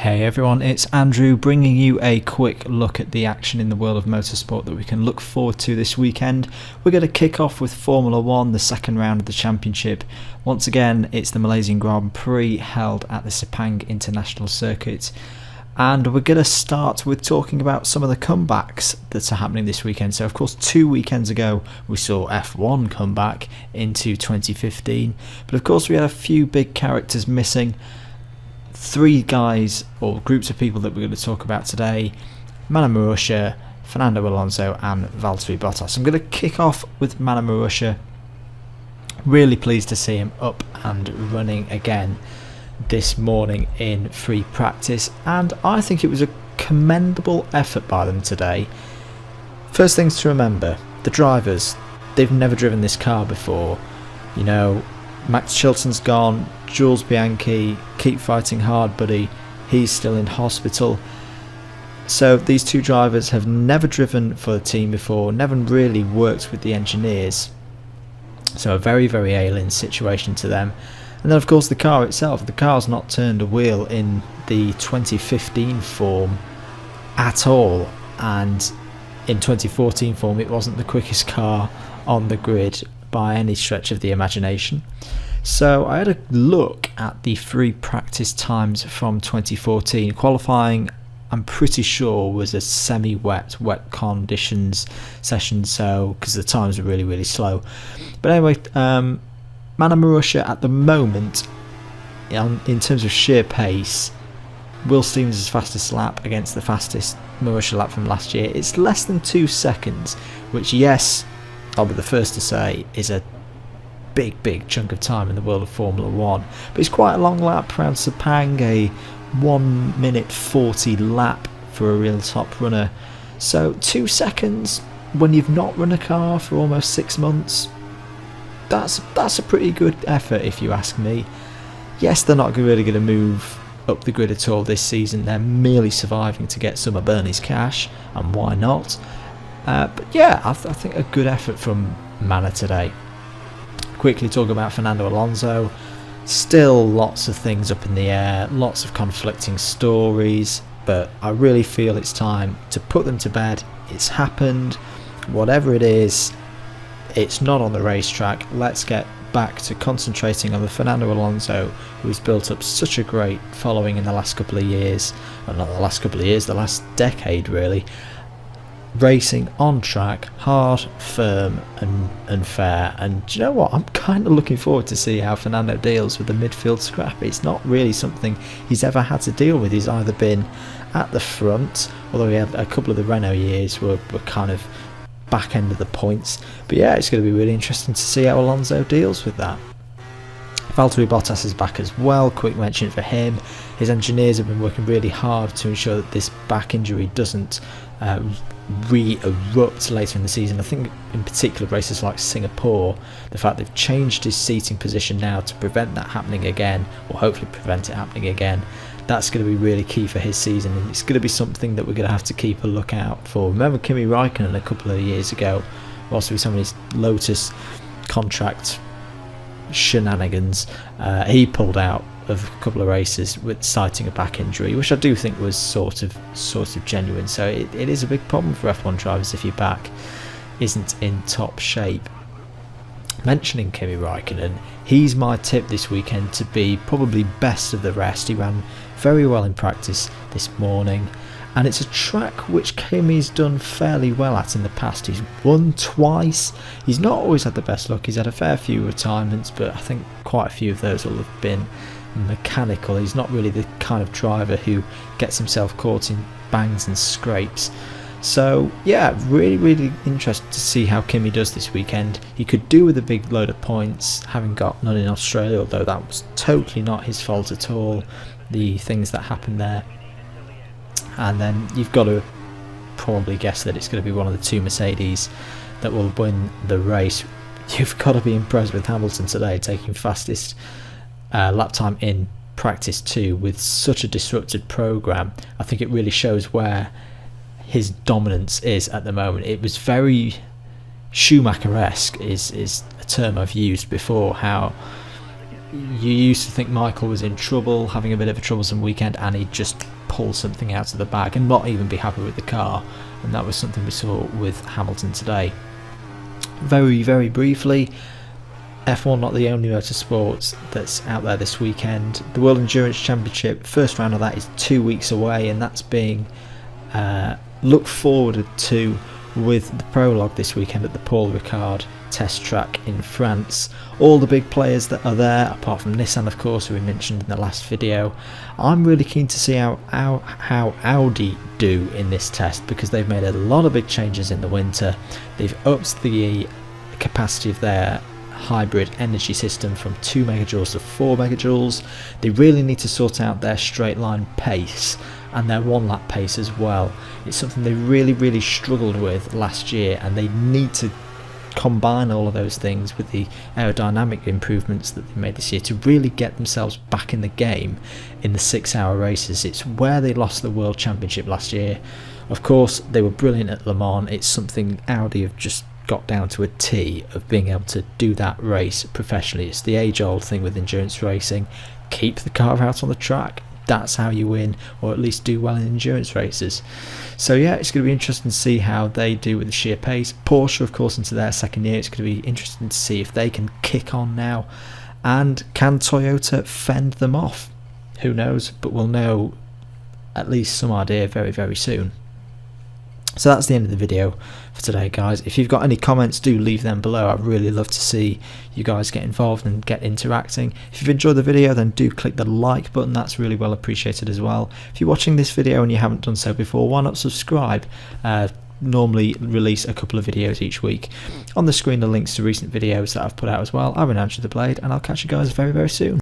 Hey everyone, it's Andrew bringing you a quick look at the action in the world of motorsport that we can look forward to this weekend. We're going to kick off with Formula 1, the second round of the championship. Once again, it's the Malaysian Grand Prix held at the Sepang International Circuit. And we're going to start with talking about some of the comebacks that are happening this weekend. So of course 2 weekends ago we saw F1 come back into 2015. But of course we had a few big characters missing. 3 guys or groups of people that we're going to talk about today: Mana Marussia, Fernando Alonso and Valtteri Bottas. I'm going to kick off with Mana Marussia. Really pleased to see him up and running again this morning in free practice, and I think it was a commendable effort by them today. First things to remember, the drivers, they've never driven this car before. You know, Max Chilton's gone, Jules Bianchi, keep fighting hard buddy, he's still in hospital. So these 2 drivers have never driven for the team before, never really worked with the engineers. So a very, very alien situation to them. And then of course the car itself, the car's not turned a wheel in the 2015 form at all. And in 2014 form it wasn't the quickest car on the grid by any stretch of the imagination. So I had a look at the free practice times from 2014. Qualifying, I'm pretty sure, was a semi-wet, wet conditions session, so because the times were really, really slow. But anyway, Mana Marussia at the moment, in terms of sheer pace, Will Stevens' fastest lap against the fastest Marussia lap from last year. It's less than 2 seconds, which, yes, I'll be the first to say, is a big chunk of time in the world of Formula 1. But it's quite a long lap around Sepang, a 1 minute 40 lap for a real top runner. So 2 seconds when you've not run a car for almost 6 months, that's a pretty good effort if you ask me. Yes, they're not really going to move up the grid at all this season. They're merely surviving to get some of Bernie's cash, and why not? But yeah, I think a good effort from Mana today. Quickly talk about Fernando Alonso. Still lots of things up in the air, lots of conflicting stories, but I really feel it's time to put them to bed. It's happened. Whatever it is, it's not on the racetrack. Let's get back to concentrating on the Fernando Alonso who's built up such a great following in the last couple of years. Well, not the last couple of years, the last decade really. Racing on track, hard, firm and fair. And do you know what, I'm kind of looking forward to see how Fernando deals with the midfield scrap. It's not really something he's ever had to deal with. He's either been at the front, although he had a couple of the Renault years were kind of back end of the points. But yeah, it's going to be really interesting to see how Alonso deals with that. Valtteri Bottas is back as well. Quick mention for him. His engineers have been working really hard to ensure that this back injury doesn't re-erupt later in the season. I think in particular races like Singapore, the fact they've changed his seating position now to prevent that happening again, or hopefully prevent it happening again, that's going to be really key for his season, and it's going to be something that we're going to have to keep a lookout for. Remember Kimi Raikkonen a couple of years ago, whilst with some of his Lotus contract shenanigans, he pulled out of a couple of races with citing a back injury, which I do think was sort of genuine. So it is a big problem for F1 drivers if your back isn't in top shape. Mentioning Kimi Raikkonen, he's my tip this weekend to be probably best of the rest. He ran very well in practice this morning, and it's a track which Kimi's done fairly well at in the past. He's won twice. He's not always had the best luck. He's had a fair few retirements, but I think quite a few of those will have been mechanical. He's not really the kind of driver who gets himself caught in bangs and scrapes. So yeah, really interested to see how Kimi does this weekend. He could do with a big load of points, having got none in Australia, although that was totally not his fault at all, the things that happened there. And then you've got to probably guess that it's going to be one of the 2 Mercedes that will win the race. You've got to be impressed with Hamilton today, taking fastest lap time in practice 2 with such a disrupted program. I think it really shows where his dominance is at the moment. It was very Schumacher-esque, is a term I've used before, how you used to think Michael was in trouble, having a bit of a troublesome weekend, and he'd just pull something out of the bag and not even be happy with the car, and that was something we saw with Hamilton today. Very, very briefly, F1 not the only motorsport that's out there this weekend. The World Endurance Championship, first round of that is 2 weeks away, and that's being looked forward to with the Prologue this weekend at the Paul Ricard test track in France. All the big players that are there, apart from Nissan of course, who we mentioned in the last video. I'm really keen to see how Audi do in this test, because they've made a lot of big changes in the winter. They've upped the capacity of their hybrid energy system from 2 megajoules to 4 megajoules. They really need to sort out their straight line pace and their one lap pace as well. It's something they really struggled with last year, and they need to combine all of those things with the aerodynamic improvements that they made this year to really get themselves back in the game in the 6-hour races. It's where they lost the World Championship last year. Of course, they were brilliant at Le Mans. It's something Audi have just got down to a T of being able to do that race professionally. It's the age-old thing with endurance racing: keep the car out on the track. That's how you win, or at least do well in endurance races. So yeah, it's going to be interesting to see how they do with the sheer pace. Porsche, of course, into their second year. It's going to be interesting to see if they can kick on now, and can Toyota fend them off? Who knows, but we'll know at least some idea very soon. So that's the end of the video for today, guys. If you've got any comments, do leave them below. I'd really love to see you guys get involved and get interacting. If you've enjoyed the video, then do click the like button. That's really well appreciated as well. If you're watching this video and you haven't done so before, why not subscribe? Normally release a couple of videos each week. On the screen, the links to recent videos that I've put out as well. I've been Andrew the Blade, and I'll catch you guys very soon.